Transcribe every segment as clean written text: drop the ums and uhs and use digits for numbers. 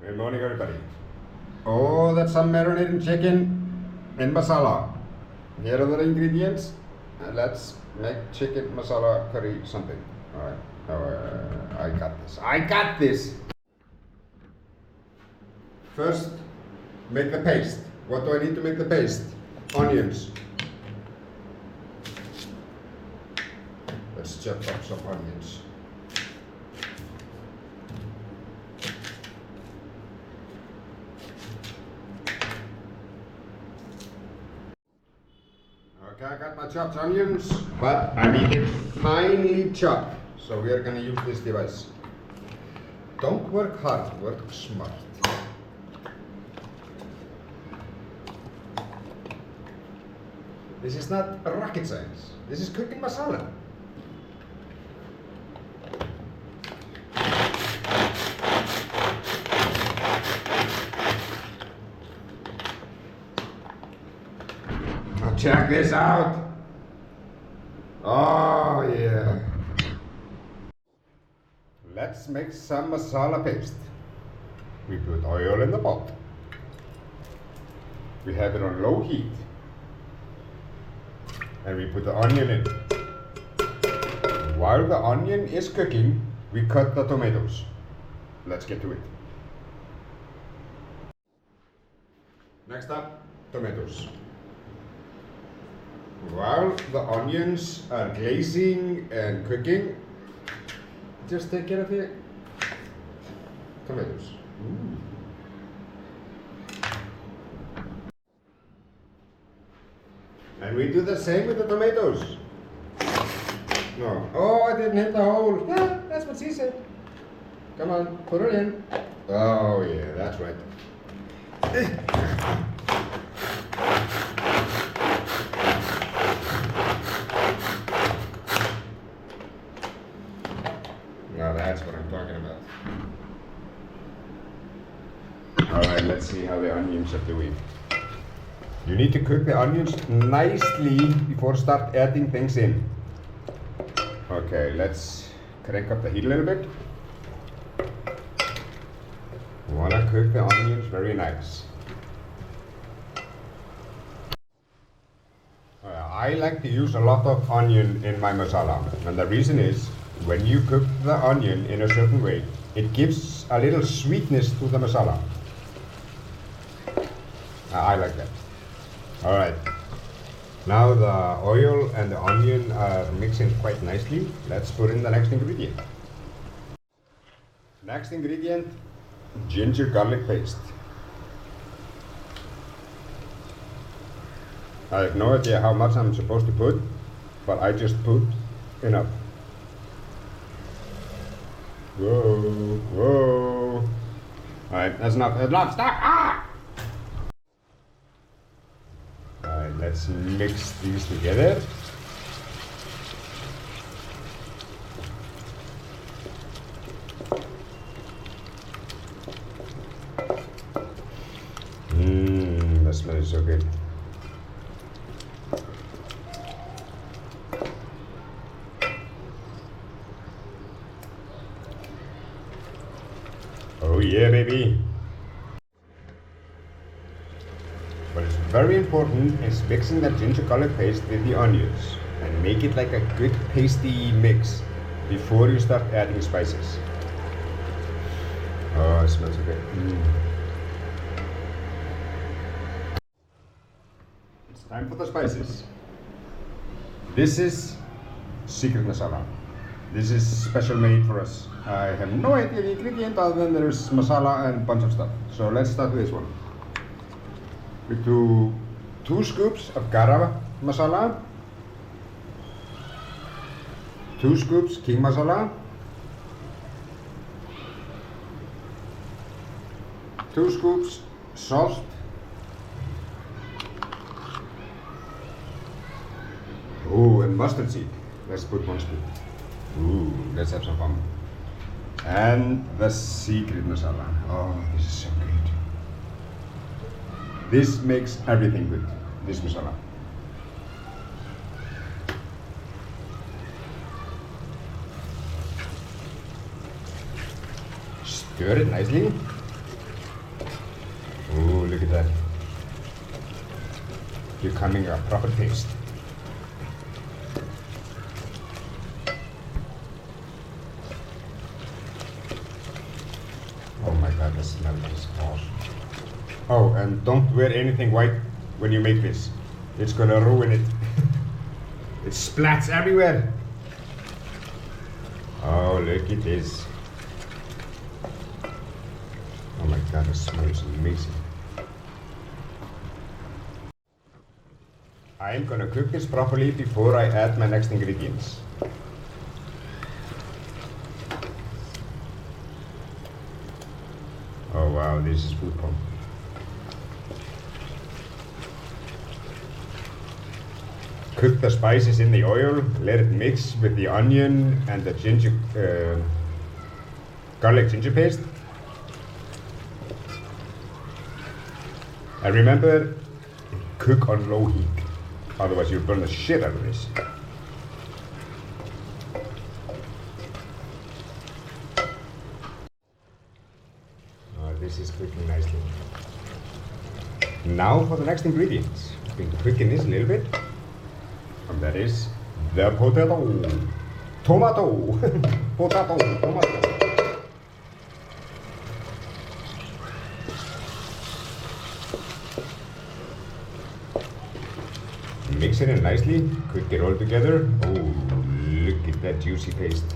Good morning, everybody. Oh, that's some marinated chicken in masala. Here are the ingredients. Let's make chicken masala curry something. All right. I got this. I got this. First, make the paste. What do I need to make the paste? Onions. Let's chop up some onions. Okay, I got my chopped onions, but I need it finely chopped. So we are going to use this device. Don't work hard, work smart. This is not rocket science. This is cooking masala. Now check this out. Oh yeah. Let's make some masala paste. We put oil in the pot. We have it on low heat. And we put the onion in. While the onion is cooking, we cut the tomatoes. Let's get to it. Next up, tomatoes. While the onions are glazing and cooking, just take care of the tomatoes. Ooh. And we do the same with the tomatoes. No. Oh, I didn't hit the hole. Yeah, that's what she said. Come on, put it in. Oh, yeah, that's right. Now that's what I'm talking about. Alright, let's see how the onions are doing. You need to cook the onions nicely before start adding things in. Okay, let's crank up the heat a little bit. You wanna cook the onions very nice. I like to use a lot of onion in my masala, and the reason is when you cook the onion in a certain way, it gives a little sweetness to the masala. I like that. Alright, now the oil and the onion are mixing quite nicely. Let's put in the next ingredient. Next ingredient, ginger garlic paste. I have no idea how much I'm supposed to put, but I just put enough. Whoa, whoa. Alright, that's enough, stop! Ah! Alright, let's mix these together. That smells so good. Oh yeah, baby. What is very important is mixing that ginger garlic paste with the onions and make it like a good pasty mix before you start adding spices. Oh, it smells so good. It's time for the spices. This is secret masala. This is special made for us. I have no idea the ingredient other than there's masala and a bunch of stuff. So let's start with this one. We do 2 scoops of garam masala, 2 scoops king masala, 2 scoops salt, oh, and mustard seed. Let's put 1 scoop. Ooh, let's have some fun. And the secret masala. Oh, this is so good. This makes everything good, this masala. Stir it nicely. look at that. Becoming a proper paste. Oh my god, the smell is awesome. Oh, and don't wear anything white when you make this. It's gonna ruin it. It splats everywhere. Oh, look at this. Oh my god, the smell is amazing. I am gonna cook this properly before I add my next ingredients. Oh wow, this is food porn. Cook the spices in the oil, let it mix with the onion and the garlic ginger paste. And remember, cook on low heat, otherwise you'll burn the shit out of this. This is cooking nicely. Now for the next ingredients. I've been cooking this a little bit. And that is the potato. Tomato. Potato. Tomato. Mix it in nicely. Cook it all together. Oh, look at that juicy paste.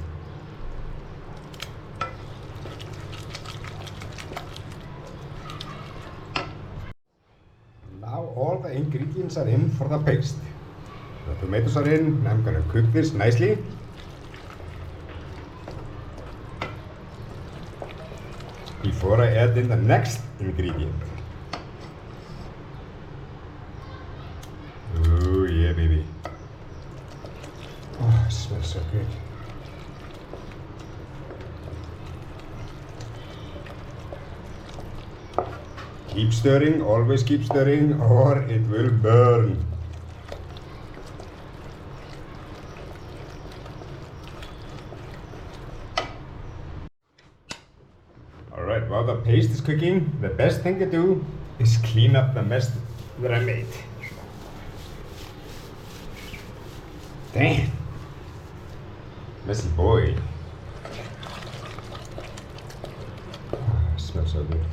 Now all the ingredients are in for the paste. The tomatoes are in, and I'm gonna cook this nicely. Before I add in the next ingredient. Oh yeah, baby. Oh, it smells so good. Keep stirring, always keep stirring, or it will burn. Alright, while the paste is cooking, the best thing to do is clean up the mess that I made. Damn! Messy boy. Oh, it smells so good.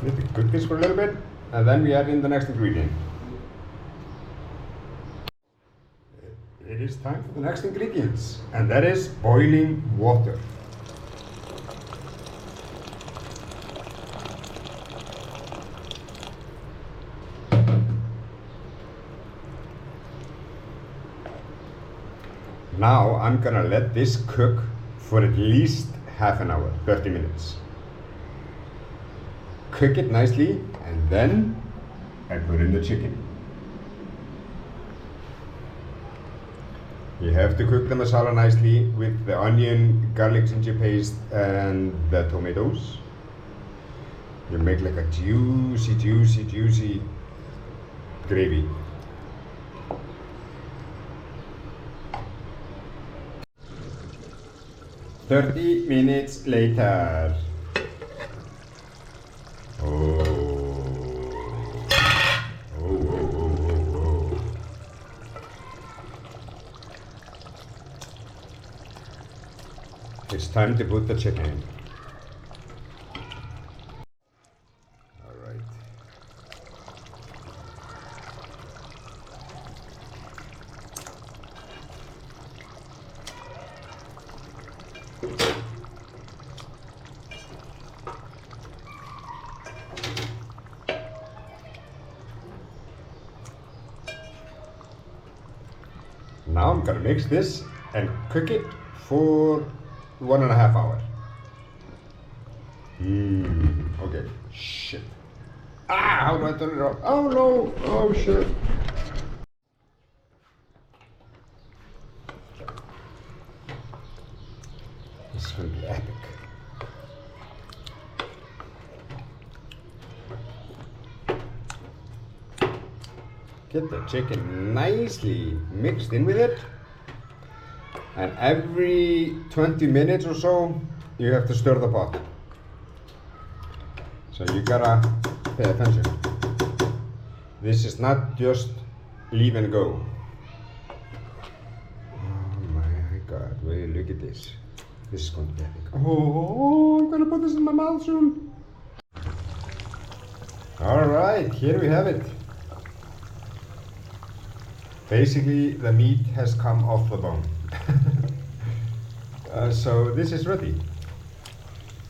Let me cook this for a little bit, and then we add in the next ingredient. It is time for the next ingredients, and that is boiling water. Now I'm gonna let this cook for at least half an hour, 30 minutes. Cook it nicely, and then I put in the chicken. You have to cook the masala nicely with the onion, garlic ginger paste, and the tomatoes. You make like a juicy, juicy, juicy gravy. "30 minutes later." It's time to put the chicken in. Alright. Now I'm gonna mix this and cook it for 1.5 hours. Okay. Shit. Ah, how do I turn it off? Oh no! Oh shit. This is gonna be epic. Get the chicken nicely mixed in with it. And every 20 minutes or so, you have to stir the pot. So you gotta pay attention. This is not just leave and go. Oh my god, wait, look at this. This is going to be epic. Oh, I'm gonna put this in my mouth soon. Alright, here we have it. Basically, the meat has come off the bone. So this is ready.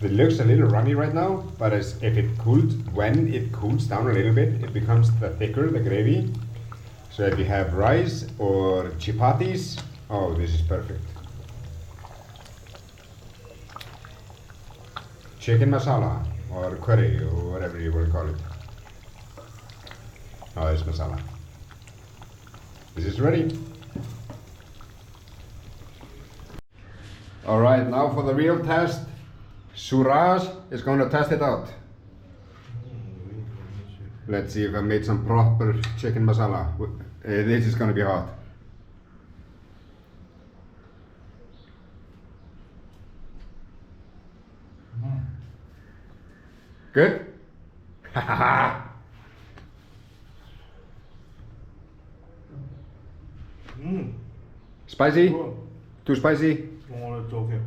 It looks a little runny right now, but when it cools down a little bit, it becomes thicker, the gravy. So if you have rice or chapatis, oh, this is perfect. Chicken masala or curry or whatever you will call it. Oh, it's masala. This is ready. Alright, now for the real test. Suraj is going to test it out. Let's see if I made some proper chicken masala. This is going to be hot. Good? Spicy? Cool. Too spicy? Oh, it's okay.